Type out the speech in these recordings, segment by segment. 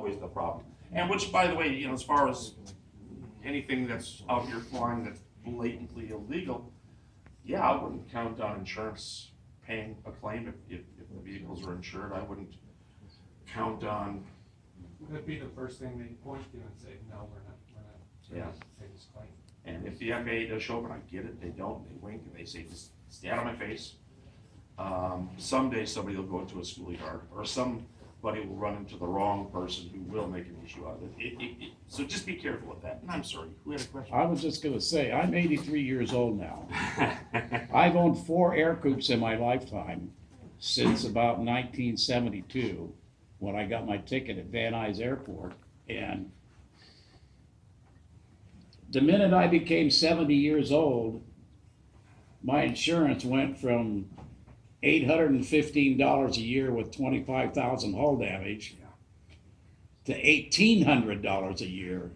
always the problem. And which, by the way, you know, as far as anything that's out here flying that's blatantly illegal, yeah, I wouldn't count on insurance paying a claim if the vehicles are insured. I wouldn't count on, That'd be the first thing they point to and say, no, we're not Yeah. pay this claim. and if the FAA does show up and I get it, they don't, they wink and they say, just stay out of my face. Someday somebody will go into a schoolyard, or somebody will run into the wrong person who will make an issue out of it. So just be careful with that. And I'm sorry, who had a question? I was just gonna say, I'm 83 years old now. I've owned 4 air coops in my lifetime since about 1972, when I got my ticket at Van Nuys Airport. And the minute I became 70 years old, my insurance went from $815 a year with 25,000 hull damage to $1,800 a year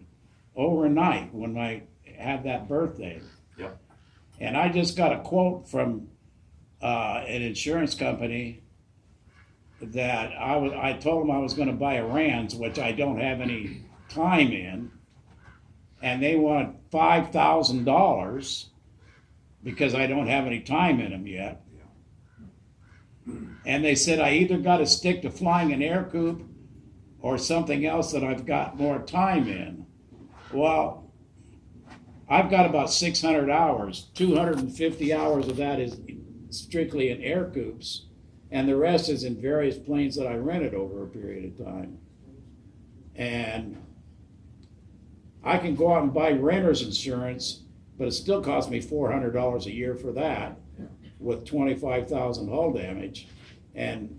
overnight when I had that birthday. Yep. And I just got a quote from an insurance company that I told them I was going to buy a Rans, which I don't have any time in, and they wanted $5,000 because I don't have any time in them yet. And they said I either got to stick to flying an air coupe or something else that I've got more time in. Well, I've got about 600 hours. 250 hours of that is strictly in air coupes, and the rest is in various planes that I rented over a period of time. And I can go out and buy renter's insurance, but it still costs me $400 a year for that, with 25,000 hull damage. And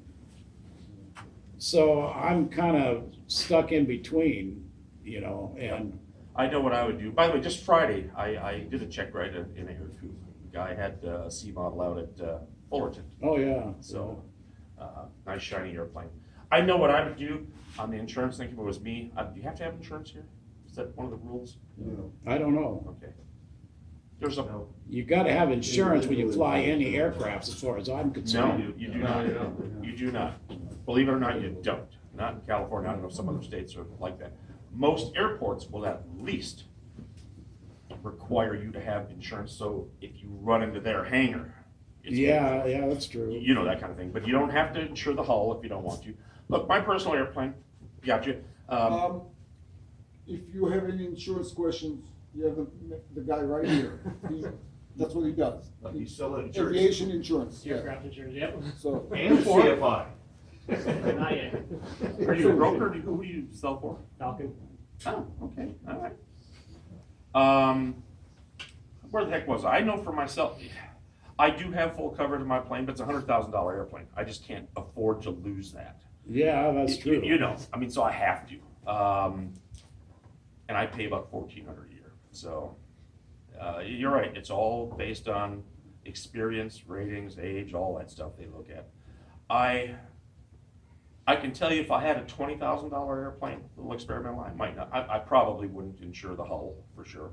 so I'm kind of stuck in between, you know, and I know what I would do. By the way, just Friday, I did a check ride in a air coupe. The guy had a C model out at Fullerton. oh yeah. So, nice shiny airplane. I know what I would do on the insurance thing. If it was me, do you have to have insurance here? Is that one of the rules? I don't know. Okay. There's a, You got to have insurance when you fly any aircrafts, as far as I'm no, concerned. you do not. You do not. Believe it or not, you don't. Not in California. I don't know if some other states are like that. Most airports will at least require you to have insurance, so if you run into their hangar, it's Yeah, yeah, that's true. you know, that kind of thing. But you don't have to insure the hull if you don't want to. Look, my personal airplane, got you. If you have any insurance questions, you have the guy right here. That's what he does. You sell insurance. Aviation insurance. Yeah. Aircraft insurance, yep. So, And CFI. Not yet. Are you a broker? Who do you sell for? Falcon. Oh, okay, all right. Where the heck was I? I know for myself, I do have full coverage of my plane, but it's a $100,000 airplane. I just can't afford to lose that. Yeah, that's true. You know, I mean, so I have to. And I pay about $1,400 a year. So, you're right. It's all based on experience, ratings, age, all that stuff they look at. I can tell you if I had a $20,000 airplane, little experimental, I might not. I probably wouldn't insure the hull for sure.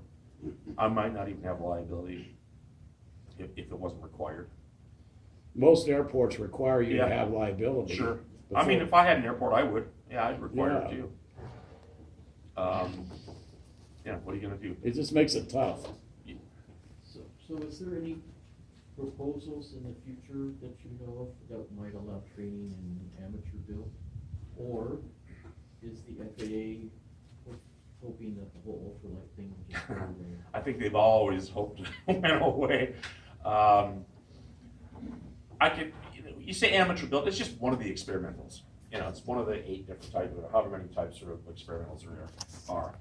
I might not even have liability if it wasn't required. Most airports require you Yeah. to have liability. Sure. I mean, if I had an airport, I would. Yeah, I'd require it Yeah. too. Yeah, what are you gonna do? It just makes it tough. So is there any proposals in the future that you know of that might allow training in amateur build? Or is the FAA hoping that the whole ultralight thing will just go away? I think they've always hoped it went away. You say amateur built, it's just one of the experimentals. It's one of the 8 different types, or however many types of experimentals there are.